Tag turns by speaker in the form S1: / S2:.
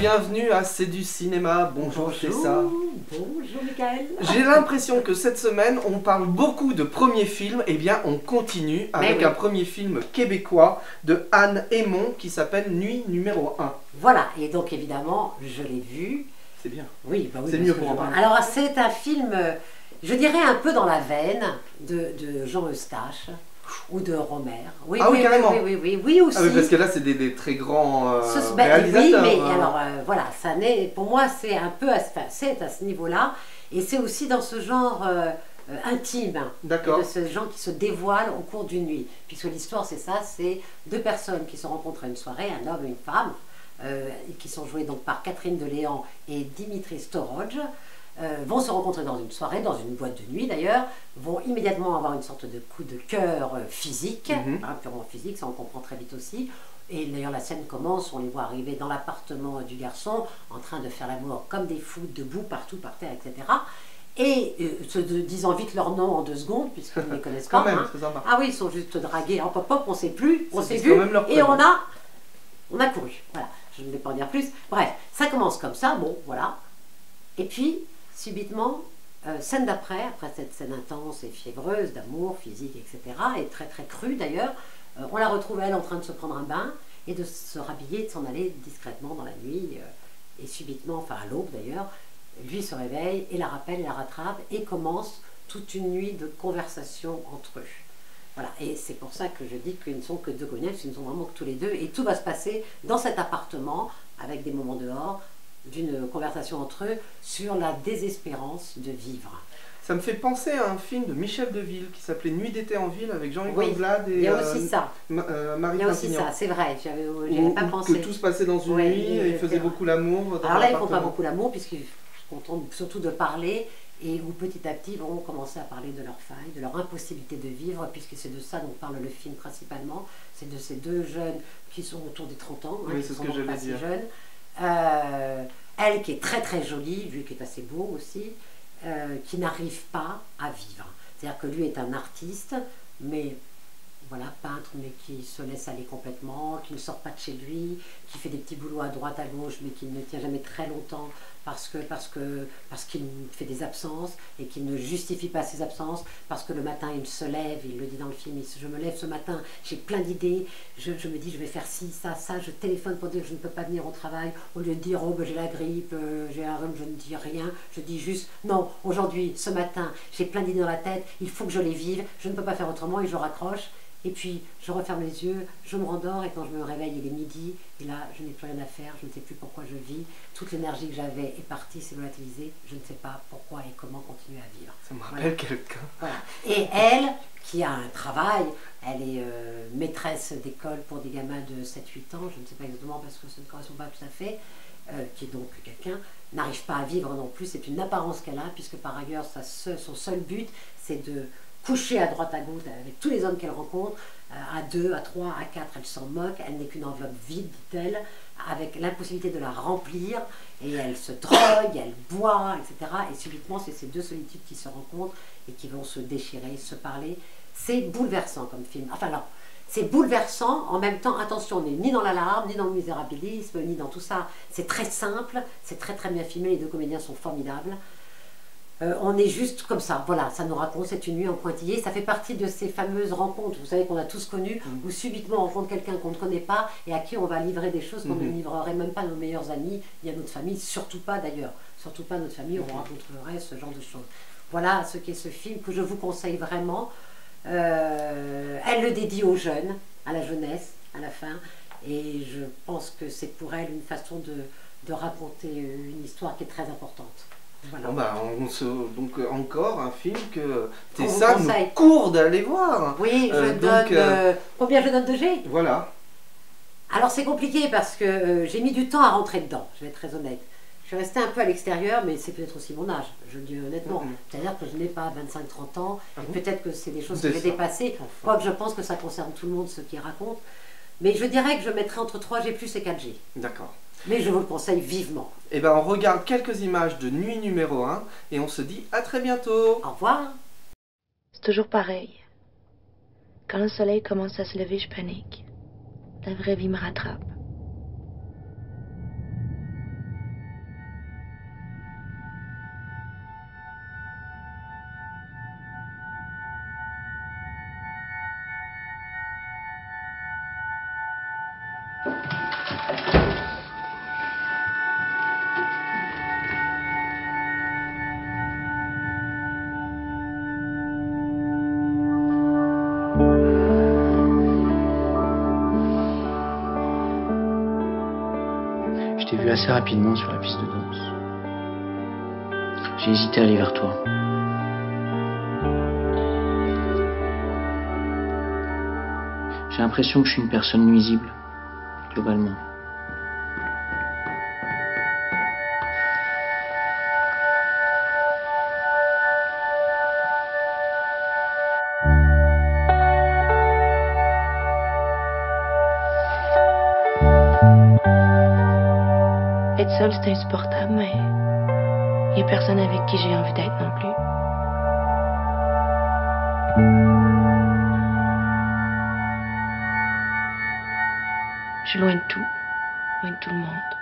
S1: bienvenue à C'est du cinéma. Bonjour Tessa.
S2: Bonjour Michael.
S1: J'ai l'impression que cette semaine, on parle beaucoup de premiers films. Eh bien, on continue avec un premier film québécois de Anne Hémon qui s'appelle Nuit numéro 1.
S2: Voilà, et donc évidemment, je l'ai vu.
S1: C'est bien.
S2: Oui, bah oui,
S1: c'est mieux pour en parler.
S2: Alors, c'est un film, je dirais un peu dans la veine de Jean Eustache. Ou de Romer. Oui,
S1: ah oui, carrément.
S2: Oui aussi.
S1: Ah oui, parce que là, c'est des très grands
S2: Oui,
S1: réalisateurs.
S2: mais alors voilà, ça n'est, pour moi, c'est un peu, c'est à ce niveau-là, et c'est aussi dans ce genre intime, de ces gens qui se dévoilent au cours d'une nuit, puisque l'histoire, c'est ça, c'est deux personnes qui se rencontrent à une soirée, un homme et une femme, qui sont joués donc par Catherine Deléan et Dimitri Storoj. Vont se rencontrer dans une soirée, dans une boîte de nuit d'ailleurs, vont immédiatement avoir une sorte de coup de cœur physique, purement physique, ça on comprend très vite aussi. Et d'ailleurs la scène commence, on les voit arriver dans l'appartement du garçon, en train de faire l'amour comme des fous, debout, partout, par terre, etc. Et se disant vite leur nom en 2 secondes, puisqu'ils ne les connaissent pas.
S1: Même,
S2: ah oui, ils sont juste dragués, hop hop hop, on ne sait plus, on s'est vu, et on a couru. Voilà, je ne vais pas en dire plus. Bref, ça commence comme ça, bon, voilà. Et puis, subitement, scène d'après, après cette scène intense et fiévreuse d'amour, physique, etc., et très très crue d'ailleurs, on la retrouve elle en train de se prendre un bain et de se rhabiller et de s'en aller discrètement dans la nuit, et subitement, enfin à l'aube d'ailleurs, lui se réveille et la rappelle et la rattrape et commence toute une nuit de conversation entre eux. Voilà, et c'est pour ça que je dis qu'ils ne sont que 2 comédiens, ils ne sont vraiment que tous les deux, et tout va se passer dans cet appartement, avec des moments dehors, d'une conversation entre eux sur la désespérance de vivre.
S1: Ça me fait penser à un film de Michel Deville qui s'appelait Nuit d'été en ville avec Jean-Yves Anglade et
S2: il y a aussi ça.
S1: Marie.
S2: Il y a aussi ça, c'est vrai, j'avais pas pensé.
S1: Que tout se passait dans une nuit, ils faisaient beaucoup l'amour.
S2: Alors là, ils ne font pas beaucoup l'amour puisqu'ils sont contents surtout de parler et où petit à petit vont commencer à parler de leurs failles, de leur impossibilité de vivre, puisque c'est de ça dont parle le film principalement. C'est de ces 2 jeunes qui sont autour des 30 ans,
S1: oui, c'est ce que j'allais dire.
S2: Jeunes. Elle qui est très très jolie, lui qui est assez beau aussi, qui n'arrive pas à vivre. C'est-à-dire que lui est un artiste, mais voilà, peintre, mais qui se laisse aller complètement, qui ne sort pas de chez lui, qui fait des petits boulots à droite, à gauche, mais qui ne tient jamais très longtemps parce qu'il fait des absences et qu'il ne justifie pas ses absences, parce que le matin il se lève, il le dit dans le film, je me lève ce matin, j'ai plein d'idées, je me dis je vais faire ci, ça, je téléphone pour dire que je ne peux pas venir au travail, au lieu de dire oh ben, j'ai la grippe, j'ai un rhume, je ne dis rien, je dis juste non, aujourd'hui, ce matin, j'ai plein d'idées dans la tête, il faut que je les vive, je ne peux pas faire autrement, et je raccroche. Et puis, je referme les yeux, je me rendors, et quand je me réveille, il est midi, et là, je n'ai plus rien à faire, je ne sais plus pourquoi je vis, toute l'énergie que j'avais est partie, s'est volatilisée, je ne sais pas pourquoi et comment continuer à vivre.
S1: Ça me rappelle quelqu'un.
S2: Voilà. Et elle, qui a un travail, elle est maîtresse d'école pour des gamins de 7-8 ans, je ne sais pas exactement parce que ça ne correspond pas tout à fait, qui est donc quelqu'un, n'arrive pas à vivre non plus, c'est une apparence qu'elle a, puisque par ailleurs, son seul but, c'est de coucher à droite à gauche avec tous les hommes qu'elle rencontre, à 2, à 3, à 4, elle s'en moque, elle n'est qu'une enveloppe vide, dit-elle, avec l'impossibilité de la remplir, et elle se drogue, elle boit, etc. Et subitement, c'est ces 2 solitudes qui se rencontrent et qui vont se déchirer, se parler. C'est bouleversant comme film. Enfin non, c'est bouleversant, en même temps, attention, on n'est ni dans l'alarme, ni dans le misérabilisme, ni dans tout ça. C'est très simple, c'est très très bien filmé, les 2 comédiens sont formidables. On est juste comme ça, voilà, ça nous raconte cette nuit en pointillé, ça fait partie de ces fameuses rencontres, vous savez qu'on a tous connues, où subitement on rencontre quelqu'un qu'on ne connaît pas et à qui on va livrer des choses qu'on ne livrerait même pas à nos meilleurs amis, ni à notre famille, surtout pas d'ailleurs, surtout pas notre famille, on rencontrerait ce genre de choses. Voilà ce qu'est ce film que je vous conseille vraiment. Elle le dédie aux jeunes, à la jeunesse, à la fin, et je pense que c'est pour elle une façon de raconter une histoire qui est très importante. Voilà.
S1: Bon bah, donc encore un film que Tessa nous court d'aller voir.
S2: Oui, je donne... combien je donne de G?
S1: Voilà.
S2: Alors c'est compliqué parce que j'ai mis du temps à rentrer dedans, je vais être très honnête. Je suis restée un peu à l'extérieur, mais c'est peut-être aussi mon âge, je le dis honnêtement. C'est-à-dire que je n'ai pas 25-30 ans, et peut-être que c'est des choses que j'ai dépassées, quoique je pense que ça concerne tout le monde, ceux qui racontent. Mais je dirais que je mettrais entre 3G+ et 4G.
S1: D'accord.
S2: Mais je vous le conseille vivement.
S1: Et ben on regarde quelques images de Nuit numéro 1 et on se dit à très bientôt.
S2: Au revoir.
S3: C'est toujours pareil. Quand le soleil commence à se lever, je panique. La vraie vie me rattrape.
S4: assez rapidement sur la piste de danse. J'ai hésité à aller vers toi. J'ai l'impression que je suis une personne nuisible, globalement.
S3: Être seule, c'est insupportable, mais il n'y a personne avec qui j'ai envie d'être non plus. Je suis loin de tout le monde.